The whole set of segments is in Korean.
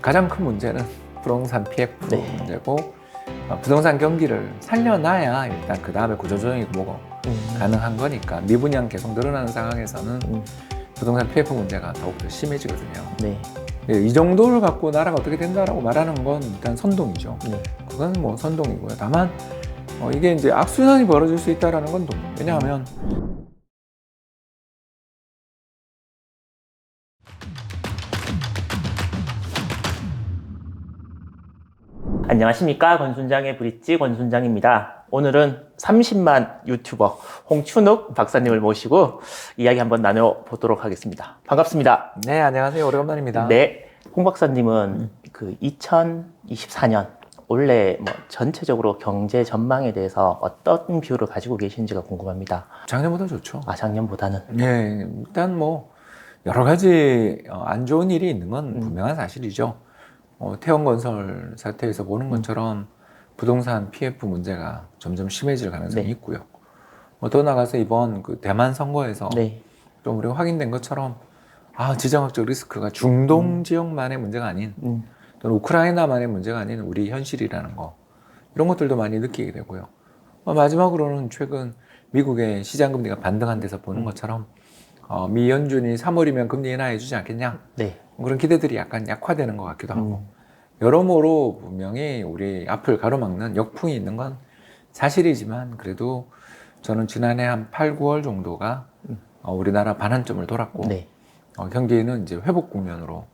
가장 큰 문제는 부동산 PF 네. 문제고 부동산 경기를 살려놔야 일단 그 다음에 구조조정이 뭐고 가능한 거니까 미분양 계속 늘어나는 상황에서는 부동산 PF 문제가 더욱더 심해지거든요. 네. 이 정도를 갖고 나라가 어떻게 된다라고 말하는 건 일단 선동이죠. 네. 그건 뭐 선동이고요. 다만 이게 이제 악순환이 벌어질 수 있다라는 건 동의해요. 왜냐하면 안녕하십니까. 권순장의 브릿지 권순장입니다. 오늘은 30만 유튜버 홍춘욱 박사님을 모시고 이야기 한번 나눠보도록 하겠습니다. 반갑습니다. 네, 안녕하세요. 오래간만입니다. 네, 홍 박사님은 그 2024년 올해 뭐 전체적으로 경제 전망에 대해서 어떤 뷰를 가지고 계신지가 궁금합니다. 작년보다 좋죠. 작년보다는. 네, 일단 뭐 여러 가지 안 좋은 일이 있는 건 분명한 사실이죠. 태원건설 사태에서 보는 것처럼 부동산 PF 문제가 점점 심해질 가능성이 네. 있고요. 더 나가서 이번 그 대만 선거에서 네. 좀 우리가 확인된 것처럼 지정학적 리스크가 중동 지역만의 문제가 아닌 또는 우크라이나만의 문제가 아닌 우리 현실이라는 거, 이런 것들도 많이 느끼게 되고요. 마지막으로는 최근 미국의 시장금리가 반등한 데서 보는 것처럼 미 연준이 3월이면 금리 인하해 주지 않겠냐, 네. 그런 기대들이 약간 약화되는 것 같기도 하고, 여러모로 분명히 우리 앞을 가로막는 역풍이 있는 건 사실이지만, 그래도 저는 지난해 한 8, 9월 정도가 우리나라 반환점을 돌았고, 네. 경기는 이제 회복 국면으로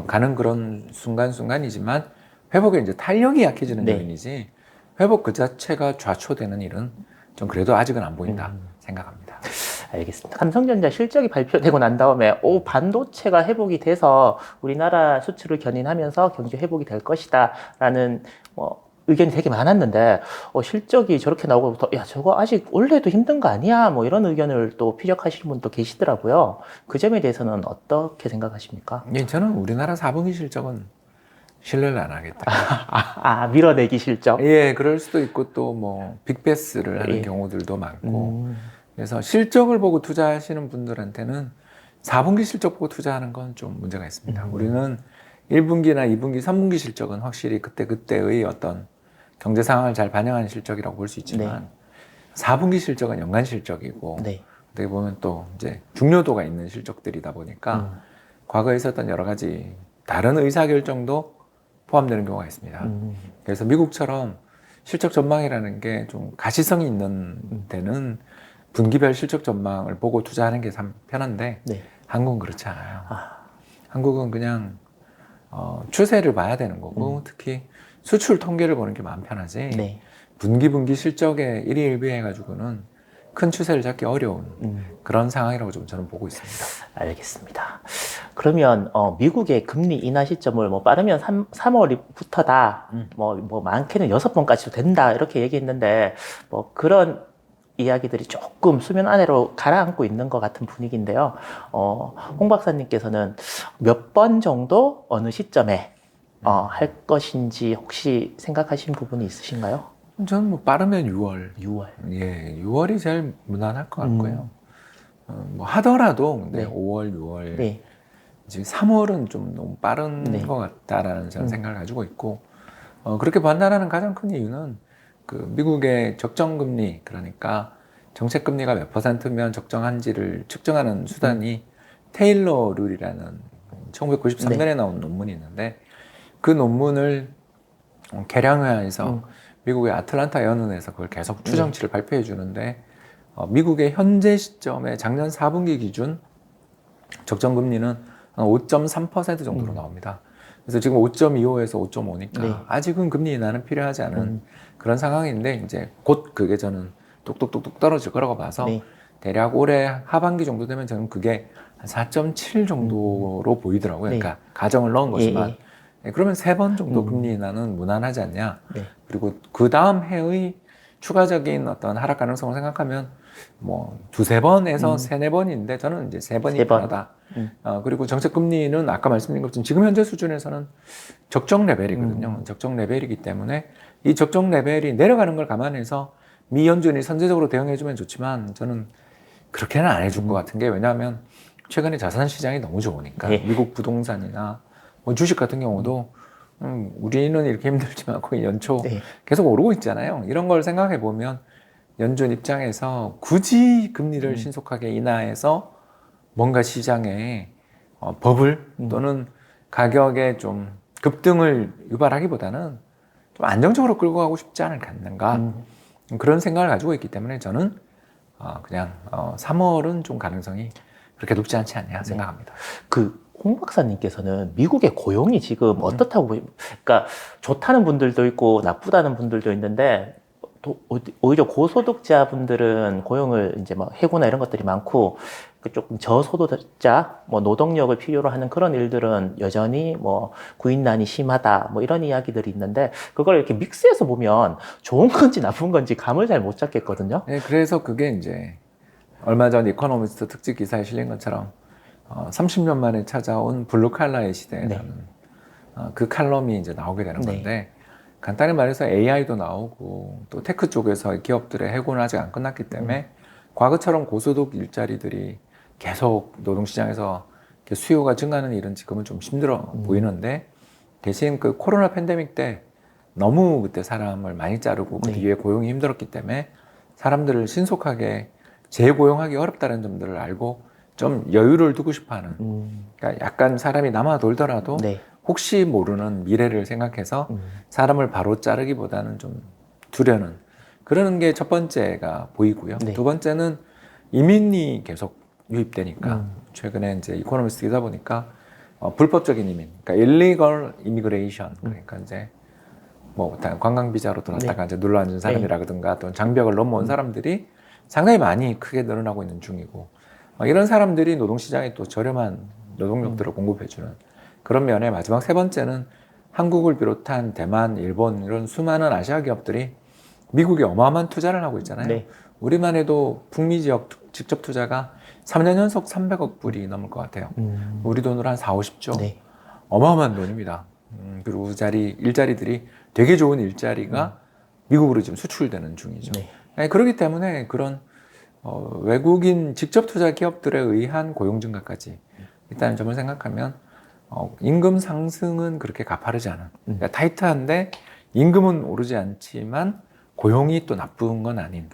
가는 그런 순간순간이지만, 회복에 이제 탄력이 약해지는 네. 요인이지 회복 그 자체가 좌초되는 일은 좀 그래도 아직은 안 보인다 생각합니다. 알겠습니다. 삼성전자 실적이 발표되고 난 다음에 반도체가 회복이 돼서 우리나라 수출을 견인하면서 경제 회복이 될 것이다 라는 의견이 되게 많았는데 실적이 저렇게 나오고부터 야 저거 아직 올해도 힘든 거 아니야 뭐 이런 의견을 또 피력하시는 분도 계시더라고요. 그 점에 대해서는 어떻게 생각하십니까? 예, 저는 우리나라 4분기 실적은 신뢰를 안 하겠다. 밀어내기 실적? 예, 그럴 수도 있고 또 뭐 빅베스를 하는 예. 경우들도 많고, 그래서 실적을 보고 투자하시는 분들한테는 4분기 실적 보고 투자하는 건 좀 문제가 있습니다. 우리는 1분기나 2분기, 3분기 실적은 확실히 그때그때의 어떤 경제 상황을 잘 반영하는 실적이라고 볼 수 있지만, 네. 4분기 실적은 연간 실적이고, 네. 어떻게 보면 또 이제 중요도가 있는 실적들이다 보니까 과거에 있었던 여러 가지 다른 의사결정도 포함되는 경우가 있습니다. 그래서 미국처럼 실적 전망이라는 게 좀 가시성이 있는 데는 분기별 실적 전망을 보고 투자하는 게 참 편한데, 네. 한국은 그렇지 않아요. 한국은 그냥 추세를 봐야 되는 거고, 특히 수출 통계를 보는 게 마음 편하지, 네. 분기 실적에 일희일비해가지고는 큰 추세를 잡기 어려운 그런 상황이라고 좀 저는 보고 있습니다. 알겠습니다. 그러면 미국의 금리 인하 시점을 빠르면 3월부터다. 많게는 6번까지도 된다. 이렇게 얘기했는데 그런 이야기들이 조금 수면 아래로 가라앉고 있는 것 같은 분위기인데요. 홍 박사님께서는 몇 번 정도 어느 시점에 할 것인지 혹시 생각하신 부분이 있으신가요? 저는 뭐 빠르면 6월. 6월. 예, 6월이 제일 무난할 것 같고요. 하더라도 근데 네. 5월, 6월, 네. 지금 3월은 좀 너무 빠른 네. 것 같다라는 저는 생각을 가지고 있고, 그렇게 판단하는 가장 큰 이유는 그 미국의 적정금리, 그러니까 정책금리가 몇 %면 적정한지를 측정하는 수단이 테일러 룰이라는 1993년에 나온 논문이 있는데, 그 논문을 개량화해서 미국의 아틀란타 연은에서 그걸 계속 추정치를 발표해 주는데, 미국의 현재 시점에 작년 4분기 기준 적정금리는 한 5.3% 정도로 나옵니다. 그래서 지금 5.25에서 5.5니까 네. 아직은 금리 인하는 필요하지 않은 그런 상황인데, 이제 곧 그게 저는 똑똑똑똑 떨어질 거라고 봐서 네. 대략 올해 하반기 정도 되면 저는 그게 한 4.7 정도로 보이더라고요. 네. 그러니까 가정을 넣은 거지만. 예. 네, 그러면 3번 정도 금리 인하는 무난하지 않냐. 네. 그리고 그 다음 해의 추가적인 어떤 하락 가능성을 생각하면 뭐 2-3번에서 3-4번인데 저는 이제 3번이 3번. 편하다. 그리고 정책 금리는 아까 말씀드린 것처럼 지금 현재 수준에서는 적정 레벨이거든요. 적정 레벨이기 때문에 이 적정 레벨이 내려가는 걸 감안해서 미 연준이 선제적으로 대응해주면 좋지만, 저는 그렇게는 안 해줄 것 같은 게, 왜냐하면 최근에 자산 시장이 너무 좋으니까, 네. 미국 부동산이나 뭐 주식 같은 경우도 우리는 이렇게 힘들지만 거의 연초 네. 계속 오르고 있잖아요. 이런 걸 생각해 보면 연준 입장에서 굳이 금리를 신속하게 인하해서 뭔가 시장에 버블 또는 가격에 좀 급등을 유발하기보다는 좀 안정적으로 끌고 가고 싶지 않을까 그런 생각을 가지고 있기 때문에 저는 그냥 3월은 좀 가능성이 그렇게 높지 않지 않냐 생각합니다. 홍 박사님께서는 미국의 고용이 지금 어떻다고 그러니까 좋다는 분들도 있고 나쁘다는 분들도 있는데 오히려 고소득자분들은 고용을 이제 뭐 해고나 이런 것들이 많고 조금 저소득자 뭐 노동력을 필요로 하는 그런 일들은 여전히 뭐 구인난이 심하다 뭐 이런 이야기들이 있는데 그걸 이렇게 믹스해서 보면 좋은 건지 나쁜 건지 감을 잘 못 잡겠거든요. 네, 그래서 그게 이제 얼마 전 이코노미스트 특집 기사에 실린 것처럼 30년 만에 찾아온 블루 칼라의 시대라는 그 칼럼이 이제 나오게 되는 건데 간단히 말해서 AI도 나오고 또 테크 쪽에서 기업들의 해고는 아직 안 끝났기 때문에 과거처럼 고소득 일자리들이 계속 노동시장에서 수요가 증가하는 일은 지금은 좀 힘들어 보이는데 대신 그 코로나 팬데믹 때 너무 그때 사람을 많이 자르고 그 뒤에 고용이 힘들었기 때문에 사람들을 신속하게 재고용하기 어렵다는 점들을 알고 좀 여유를 두고 싶어하는 그러니까 약간 사람이 남아 돌더라도 혹시 모르는 미래를 생각해서 사람을 바로 자르기보다는 좀 두려는 그러는 게 첫 번째가 보이고요. 두 번째는 이민이 계속 유입되니까 최근에 이제 이코노미스트 기사 보니까 불법적인 이민, 그러니까 illegal immigration 그러니까 이제 뭐 관광 비자로 들어왔다가 이제 눌러 앉은 사람이라든가 또 장벽을 넘어온 사람들이 상당히 많이 크게 늘어나고 있는 중이고 이런 사람들이 노동시장에 또 저렴한 노동력들을 공급해주는 그런 면에 마지막 세 번째는 한국을 비롯한 대만, 일본 이런 수많은 아시아 기업들이 미국에 어마어마한 투자를 하고 있잖아요. 우리만 해도 북미 지역 직접 투자가 3년 연속 300억 불이 넘을 것 같아요. 우리 돈으로 한 4, 50조. 어마어마한 돈입니다. 그리고 일자리들이 되게 좋은 일자리가 미국으로 지금 수출되는 중이죠. 그렇기 때문에 그런 외국인 직접 투자 기업들에 의한 고용 증가까지 일단 점을 생각하면 임금 상승은 그렇게 가파르지 않은 그러니까 타이트한데 임금은 오르지 않지만 고용이 또 나쁜 건 아닌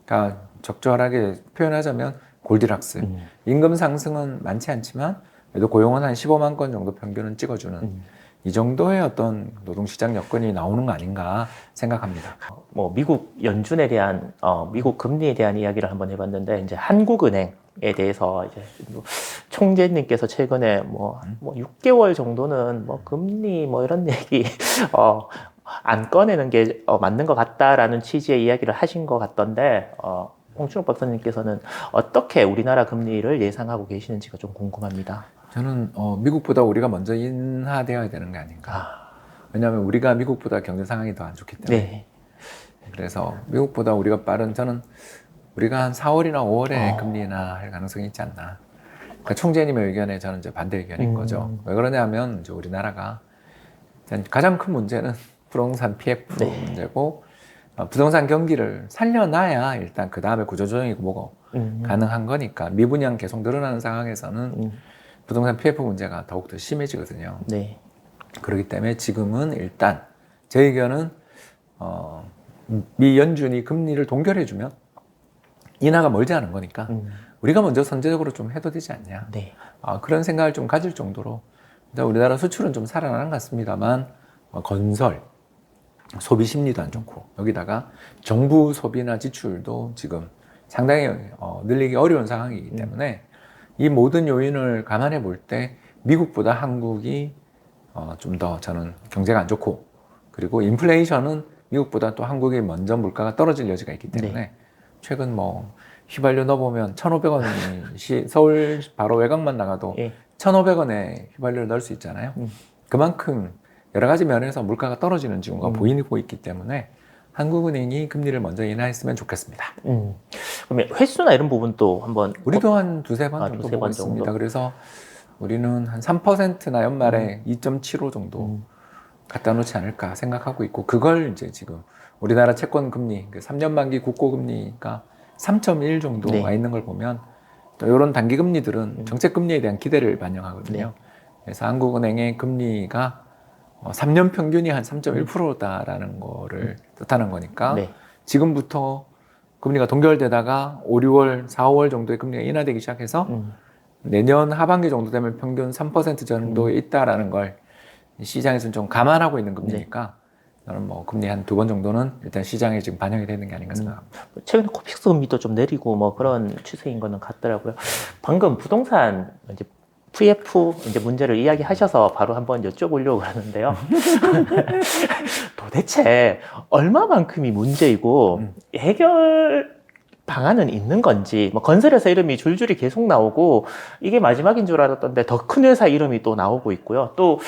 그러니까 적절하게 표현하자면 골디락스 임금 상승은 많지 않지만 그래도 고용은 한 15만 건 정도 평균은 찍어주는 이 정도의 어떤 노동시장 여건이 나오는 거 아닌가 생각합니다. 뭐 미국 연준에 대한 미국 금리에 대한 이야기를 한번 해봤는데 이제 한국은행에 대해서 이제 총재님께서 최근에 뭐 6개월 정도는 뭐 금리 뭐 이런 얘기 안 꺼내는 게 맞는 것 같다라는 취지의 이야기를 하신 것 같던데 홍춘욱 박사님께서는 어떻게 우리나라 금리를 예상하고 계시는지가 좀 궁금합니다. 저는 미국보다 우리가 먼저 인하되어야 되는 게 아닌가. 왜냐하면 우리가 미국보다 경제 상황이 더 안 좋기 때문에. 그래서 미국보다 우리가 저는 우리가 한 4월이나 5월에 금리 인하할 가능성이 있지 않나. 그러니까 총재님의 의견에 저는 이제 반대 의견인 거죠. 왜 그러냐면 이제 우리나라가 가장 큰 문제는 부동산 PF 문제고 부동산 경기를 살려놔야 일단 그 다음에 구조조정이고 뭐고 가능한 거니까 미분양 계속 늘어나는 상황에서는 부동산 PF 문제가 더욱더 심해지거든요. 그렇기 때문에 지금은 일단 제 의견은 미 연준이 금리를 동결해주면 인하가 멀지 않은 거니까 우리가 먼저 선제적으로 좀 해도 되지 않냐. 그런 생각을 좀 가질 정도로 일단 우리나라 수출은 좀 살아나는 것 같습니다만 건설, 소비 심리도 안 좋고 여기다가 정부 소비나 지출도 지금 상당히 늘리기 어려운 상황이기 때문에 이 모든 요인을 감안해 볼 때 미국보다 한국이 좀 더 저는 경제가 안 좋고 그리고 인플레이션은 미국보다 또 한국이 먼저 물가가 떨어질 여지가 있기 때문에 최근 뭐 휘발유 넣어보면 1,500원이 서울 바로 외곽만 나가도 1,500원에 휘발유를 넣을 수 있잖아요. 그만큼 여러 가지 면에서 물가가 떨어지는 징후가 보이고 있기 때문에 한국은행이 금리를 먼저 인하했으면 좋겠습니다. 그러면 횟수나 이런 부분도 한번 우리도 한 두세 번 정도 보고 있습니다. 그래서 우리는 한 3%나 연말에 2.75 정도 갖다 놓지 않을까 생각하고 있고 그걸 이제 지금 우리나라 채권 금리 3년 만기 국고 금리가 3.1 정도 와 있는 걸 보면 또 이런 단기 금리들은 정책 금리에 대한 기대를 반영하거든요. 그래서 한국은행의 금리가 3년 평균이 한 3.1%다라는 거를 뜻하는 거니까 네. 지금부터 금리가 동결되다가 5, 6월, 4, 5월 정도에 금리가 인하되기 시작해서 내년 하반기 정도 되면 평균 3% 정도에 있다라는 걸 시장에서는 좀 감안하고 있는 금리니까 저는 뭐 금리 한 2번 정도는 일단 시장에 지금 반영이 되는 게 아닌가 생각합니다. 최근에 코픽스 금리도 좀 내리고 뭐 그런 추세인 거는 같더라고요. 방금 부동산 이제 VF 이제 문제를 이야기하셔서 바로 한번 여쭤보려고 하는데요. 도대체 얼마만큼이 문제이고 해결 방안은 있는 건지, 뭐 건설회사 이름이 줄줄이 계속 나오고 이게 마지막인 줄 알았던데 더 큰 회사 이름이 또 나오고 있고요. 또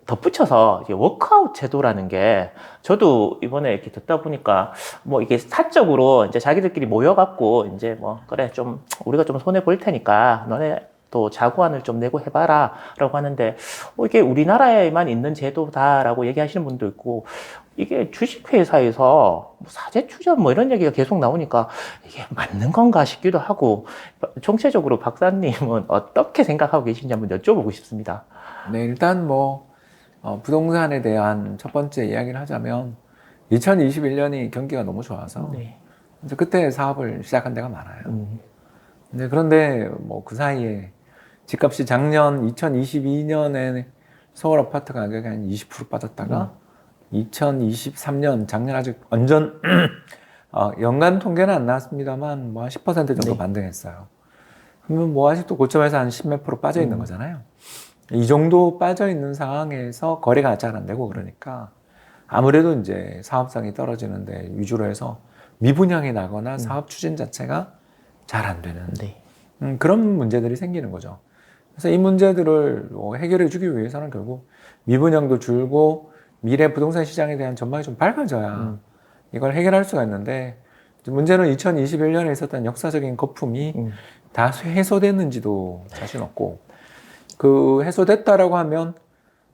덧붙여서 이게 워크아웃 제도라는 게 저도 이번에 이렇게 듣다 보니까 뭐 이게 사적으로 이제 자기들끼리 모여갖고 이제 뭐 그래 좀 우리가 좀 손해 볼 테니까 너네 또 자구안을 좀 내고 해봐라 라고 하는데 이게 우리나라에만 있는 제도다라고 얘기하시는 분도 있고 이게 주식회사에서 사재 추적 뭐 이런 얘기가 계속 나오니까 이게 맞는 건가 싶기도 하고 총체적으로 박사님은 어떻게 생각하고 계신지 한번 여쭤보고 싶습니다. 네, 일단 뭐 부동산에 대한 첫 번째 이야기를 하자면 2021년이 경기가 너무 좋아서 네. 이제 그때 사업을 시작한 데가 많아요. 네, 그런데 뭐 그 사이에 집값이 작년 2022년에 서울 아파트 가격이 한 20% 빠졌다가 2023년 작년 아직 완전 연간 통계는 안 나왔습니다만 뭐 한 10% 정도 네. 반등했어요. 그러면 뭐 아직도 고점에서 한 10몇 프로 빠져 있는 거잖아요. 이 정도 빠져 있는 상황에서 거래가 잘 안 되고 그러니까 아무래도 이제 사업성이 떨어지는데 위주로 해서 미분양이 나거나 사업 추진 자체가 잘 안 되는 네. 그런 문제들이 생기는 거죠. 그래서 이 문제들을 해결해 주기 위해서는 결국 미분양도 줄고 미래 부동산 시장에 대한 전망이 좀 밝아져야 이걸 해결할 수가 있는데 문제는 2021년에 있었던 역사적인 거품이 다 해소됐는지도 자신 없고 그 해소됐다라고 하면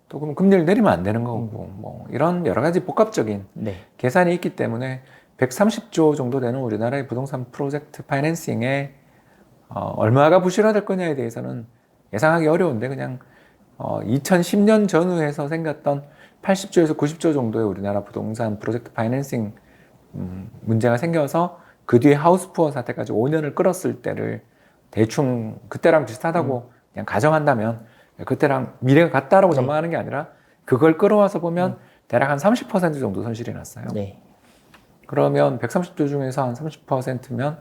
또 그럼 금리를 내리면 안 되는 거고 뭐 이런 여러 가지 복합적인 네. 계산이 있기 때문에 130조 정도 되는 우리나라의 부동산 프로젝트 파이낸싱에 얼마가 부실화될 거냐에 대해서는 예상하기 어려운데 그냥 2010년 전후에서 생겼던 80조에서 90조 정도의 우리나라 부동산 프로젝트 파이낸싱 문제가 생겨서 그 뒤에 하우스푸어 사태까지 5년을 끌었을 때를 대충 그때랑 비슷하다고 그냥 가정한다면 그때랑 미래가 같다라고 전망하는 게 아니라 그걸 끌어와서 보면 대략 한 30% 정도 손실이 났어요. 네. 그러면 130조 중에서 한 30%면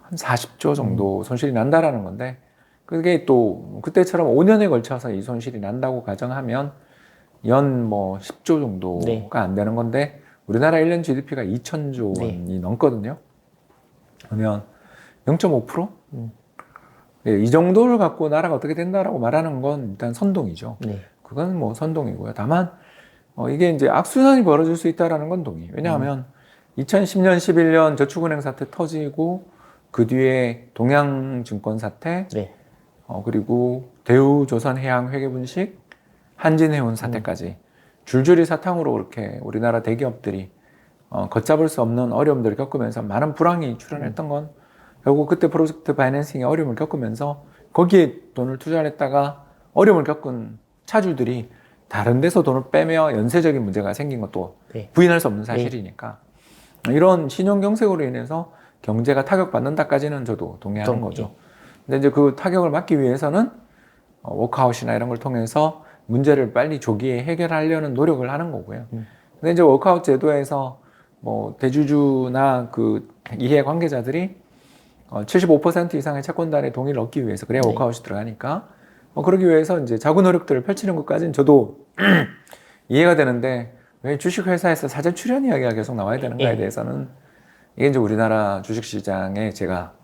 한 40조 정도 손실이 난다라는 건데 그게 또 그때처럼 5년에 걸쳐서 이 손실이 난다고 가정하면 연 뭐 10조 정도가 네. 안 되는 건데 우리나라 1년 GDP가 2천조 원이 넘거든요. 그러면 0.5%? 이 정도를 갖고 나라가 어떻게 된다라고 말하는 건 일단 선동이죠. 네. 그건 뭐 선동이고요. 다만 이게 이제 악순환이 벌어질 수 있다라는 건 동의. 왜냐하면 2010년, 11년 저축은행 사태 터지고 그 뒤에 동양증권 사태, 네. 그리고 대우조선해양 회계분식, 한진해운 사태까지 줄줄이 사탕으로 그렇게 우리나라 대기업들이 걷잡을 수 없는 어려움들을 겪으면서 많은 불황이 출현했던 건 결국 그때 프로젝트 파이낸싱의 어려움을 겪으면서 거기에 돈을 투자를 했다가 어려움을 겪은 차주들이 다른 데서 돈을 빼며 연쇄적인 문제가 생긴 것도 네. 부인할 수 없는 사실이니까 이런 신용경색으로 인해서 경제가 타격받는다까지는 저도 동의하는 거죠. 근데 이제 그 타격을 막기 위해서는 워크아웃이나 이런 걸 통해서 문제를 빨리 조기에 해결하려는 노력을 하는 거고요. 근데 이제 워크아웃 제도에서 뭐 대주주나 그 이해 관계자들이 75% 이상의 채권단의 동의를 얻기 위해서 그래야 네. 워크아웃이 들어가니까 그러기 위해서 이제 자구 노력들을 펼치는 것까지는 저도 이해가 되는데 왜 주식회사에서 사전 출연 이야기가 계속 나와야 되는가에 대해서는 이게 이제 우리나라 주식시장에 제가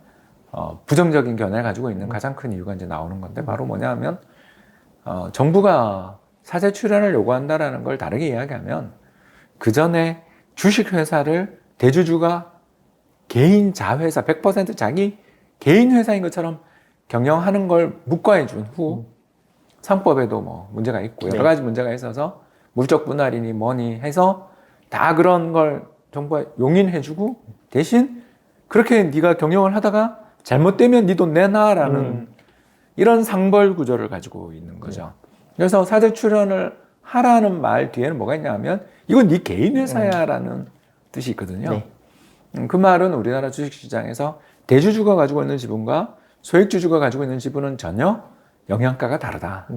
부정적인 견해를 가지고 있는 가장 큰 이유가 이제 나오는 건데 바로 뭐냐 하면 정부가 사제 출연을 요구한다라는 걸 다르게 이야기하면 그 전에 주식회사를 대주주가 개인 자회사 100% 자기 개인 회사인 것처럼 경영하는 걸 묵과해 준 후 상법에도 뭐 문제가 있고 여러 가지 문제가 있어서 물적 분할이니 뭐니 해서 다 그런 걸 정부가 용인해 주고 대신 그렇게 네가 경영을 하다가 잘못되면 네 돈 내놔라는 이런 상벌 구조를 가지고 있는 거죠. 그래서 사제 출연을 하라는 말 뒤에는 뭐가 있냐면 이건 네 개인 회사야라는 뜻이 있거든요. 네. 그 말은 우리나라 주식시장에서 대주주가 가지고 있는 지분과 소액주주가 가지고 있는 지분은 전혀 영향가가 다르다.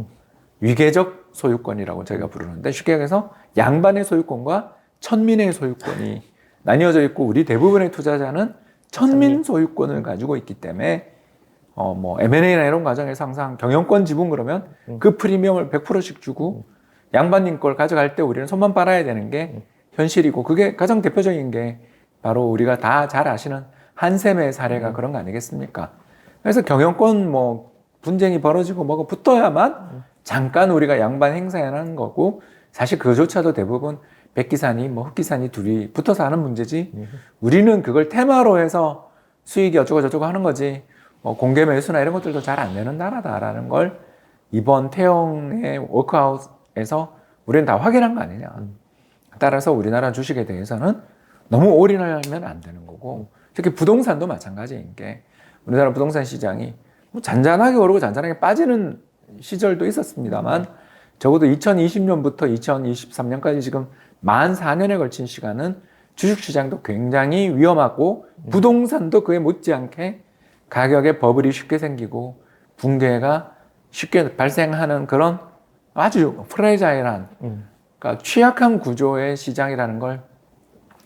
위계적 소유권이라고 저희가 부르는데 쉽게 얘기해서 양반의 소유권과 천민의 소유권이 나뉘어져 있고 우리 대부분의 투자자는 천민 소유권을 가지고 있기 때문에 뭐 M&A나 이런 과정에서 항상 경영권 지분 그러면 그 프리미엄을 100%씩 주고 양반님 걸 가져갈 때 우리는 손만 빨아야 되는 게 현실이고 그게 가장 대표적인 게 바로 우리가 다 잘 아시는 한샘의 사례가 그런 거 아니겠습니까? 그래서 경영권 뭐 분쟁이 벌어지고 뭐가 붙어야만 잠깐 우리가 양반 행사하는 거고 사실 그조차도 대부분 백기산이 뭐 흑기산이 둘이 붙어서 하는 문제지 우리는 그걸 테마로 해서 수익이 어쩌고 저쩌고 하는 거지 공개 매수나 이런 것들도 잘 안 되는 나라다라는 걸 이번 태영의 워크아웃에서 우리는 다 확인한 거 아니냐. 따라서 우리나라 주식에 대해서는 너무 올인하면 안 되는 거고 특히 부동산도 마찬가지인 게 우리나라 부동산 시장이 뭐 잔잔하게 오르고 잔잔하게 빠지는 시절도 있었습니다만 적어도 2020년부터 2023년까지 지금 만 4년에 걸친 시간은 주식시장도 굉장히 위험하고 부동산도 그에 못지않게 가격에 버블이 쉽게 생기고 붕괴가 쉽게 발생하는 그런 아주 프레자일한 그러니까 취약한 구조의 시장이라는 걸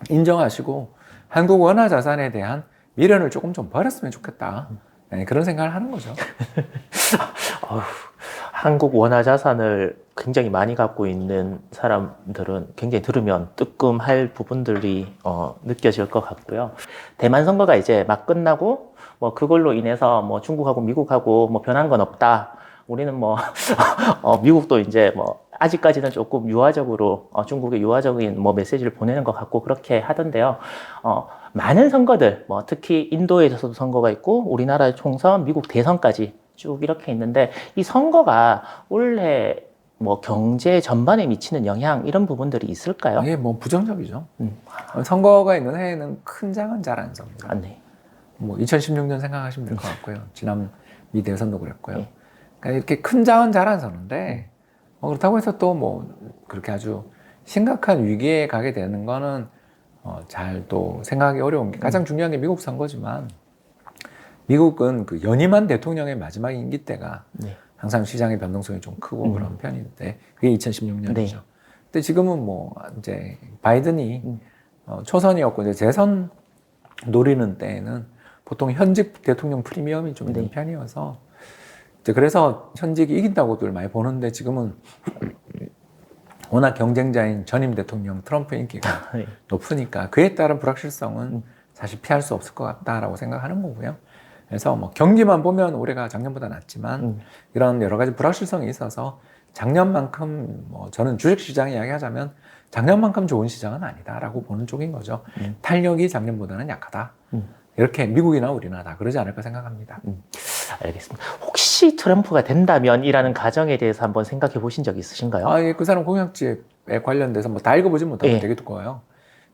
인정하시고 한국 원화 자산에 대한 미련을 조금 좀 버렸으면 좋겠다. 네, 그런 생각을 하는 거죠. 한국 원화 자산을 굉장히 많이 갖고 있는 사람들은 굉장히 들으면 뜨끔할 부분들이 느껴질 것 같고요. 대만 선거가 이제 막 끝나고 뭐 그걸로 인해서 뭐 중국하고 미국하고 뭐 변한 건 없다. 우리는 뭐 미국도 이제 뭐 아직까지는 조금 유화적으로 중국의 유화적인 뭐 메시지를 보내는 것 같고 그렇게 하던데요. 많은 선거들 뭐 특히 인도에서도 선거가 있고 우리나라의 총선, 미국 대선까지 쭉 이렇게 있는데 이 선거가 원래 뭐 경제 전반에 미치는 영향 이런 부분들이 있을까요? 이게 뭐 부정적이죠. 선거가 있는 해에는 큰 장은 잘 안 섭니다. 아, 네. 뭐 2016년 생각하시면 될 것 같고요. 지난 미 대선도 그랬고요. 네. 그러니까 이렇게 큰 장은 잘 안 서는데 그렇다고 해서 또 뭐 그렇게 아주 심각한 위기에 가게 되는 거는 잘 또 생각하기 어려운 게 가장 중요한 게 미국 선거지만 미국은 그 연임한 대통령의 마지막 임기 때가 네. 항상 시장의 변동성이 좀 크고 그런 편인데 그게 2016년이죠. 네. 근데 지금은 뭐 이제 바이든이 초선이었고 이제 재선 노리는 때에는 보통 현직 대통령 프리미엄이 좀 있는 네. 편이어서 이제 그래서 현직이 이긴다고들 많이 보는데 지금은 워낙 경쟁자인 전임 대통령 트럼프 인기가 네. 높으니까 그에 따른 불확실성은 사실 피할 수 없을 것 같다라고 생각하는 거고요. 그래서 뭐 경기만 보면 올해가 작년보다 낫지만 이런 여러 가지 불확실성이 있어서 작년만큼 뭐 저는 주식시장 이야기하자면 작년만큼 좋은 시장은 아니다라고 보는 쪽인 거죠. 탄력이 작년보다는 약하다. 이렇게 미국이나 우리나 다 그러지 않을까 생각합니다. 알겠습니다. 혹시 트럼프가 된다면이라는 가정에 대해서 한번 생각해 보신 적 있으신가요? 예, 그 사람 공약집에 관련돼서 뭐 다 읽어보진 못하고 되게 두꺼워요.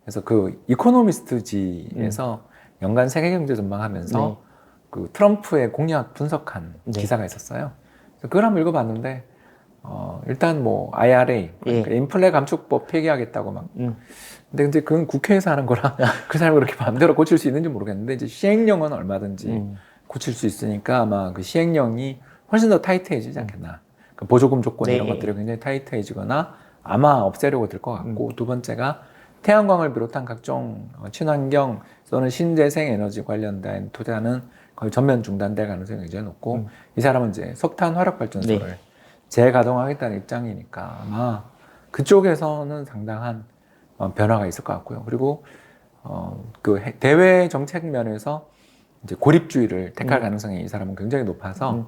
그래서 그 이코노미스트지에서 연간 세계경제 전망하면서 그 트럼프의 공약 분석한 기사가 있었어요. 그래서 그걸 한번 읽어봤는데 일단 뭐 IRA, 그러니까 인플레 감축법 폐기하겠다고 막. 근데 이제 그건 국회에서 하는 거라 그 사람이 그렇게 마음대로 고칠 수 있는지 모르겠는데 이제 시행령은 얼마든지 고칠 수 있으니까 아마 그 시행령이 훨씬 더 타이트해지지 않겠나. 그 보조금 조건 이런 것들이 굉장히 타이트해지거나 아마 없애려고 될 것 같고 두 번째가 태양광을 비롯한 각종 친환경 또는 신재생 에너지 관련된 투자는 거의 전면 중단될 가능성이 굉장히 높고 이 사람은 이제 석탄 화력 발전소를 재가동하겠다는 입장이니까 아마 그쪽에서는 상당한 변화가 있을 것 같고요. 그리고 그 대외 정책 면에서 이제 고립주의를 택할 가능성이 이 사람은 굉장히 높아서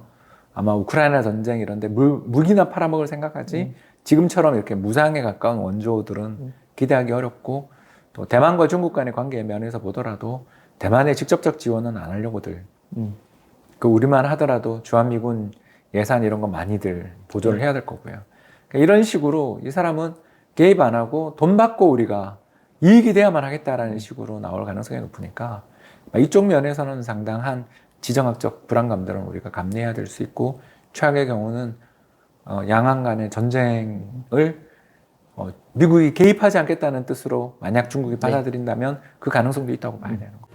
아마 우크라이나 전쟁 이런데 무기나 팔아먹을 생각하지 지금처럼 이렇게 무장에 가까운 원조들은 기대하기 어렵고 또 대만과 중국 간의 관계 면에서 보더라도 대만의 직접적 지원은 안 하려고들 그 우리만 하더라도 주한미군 예산 이런 거 많이들 보조를 해야 될 거고요. 그러니까 이런 식으로 이 사람은 개입 안 하고 돈 받고 우리가 이익이 돼야만 하겠다라는 식으로 나올 가능성이 높으니까 이쪽 면에서는 상당한 지정학적 불안감들은 우리가 감내해야 될 수 있고 최악의 경우는 양안 간의 전쟁을 미국이 개입하지 않겠다는 뜻으로 만약 중국이 받아들인다면 그 가능성도 있다고 봐야 되는 거죠.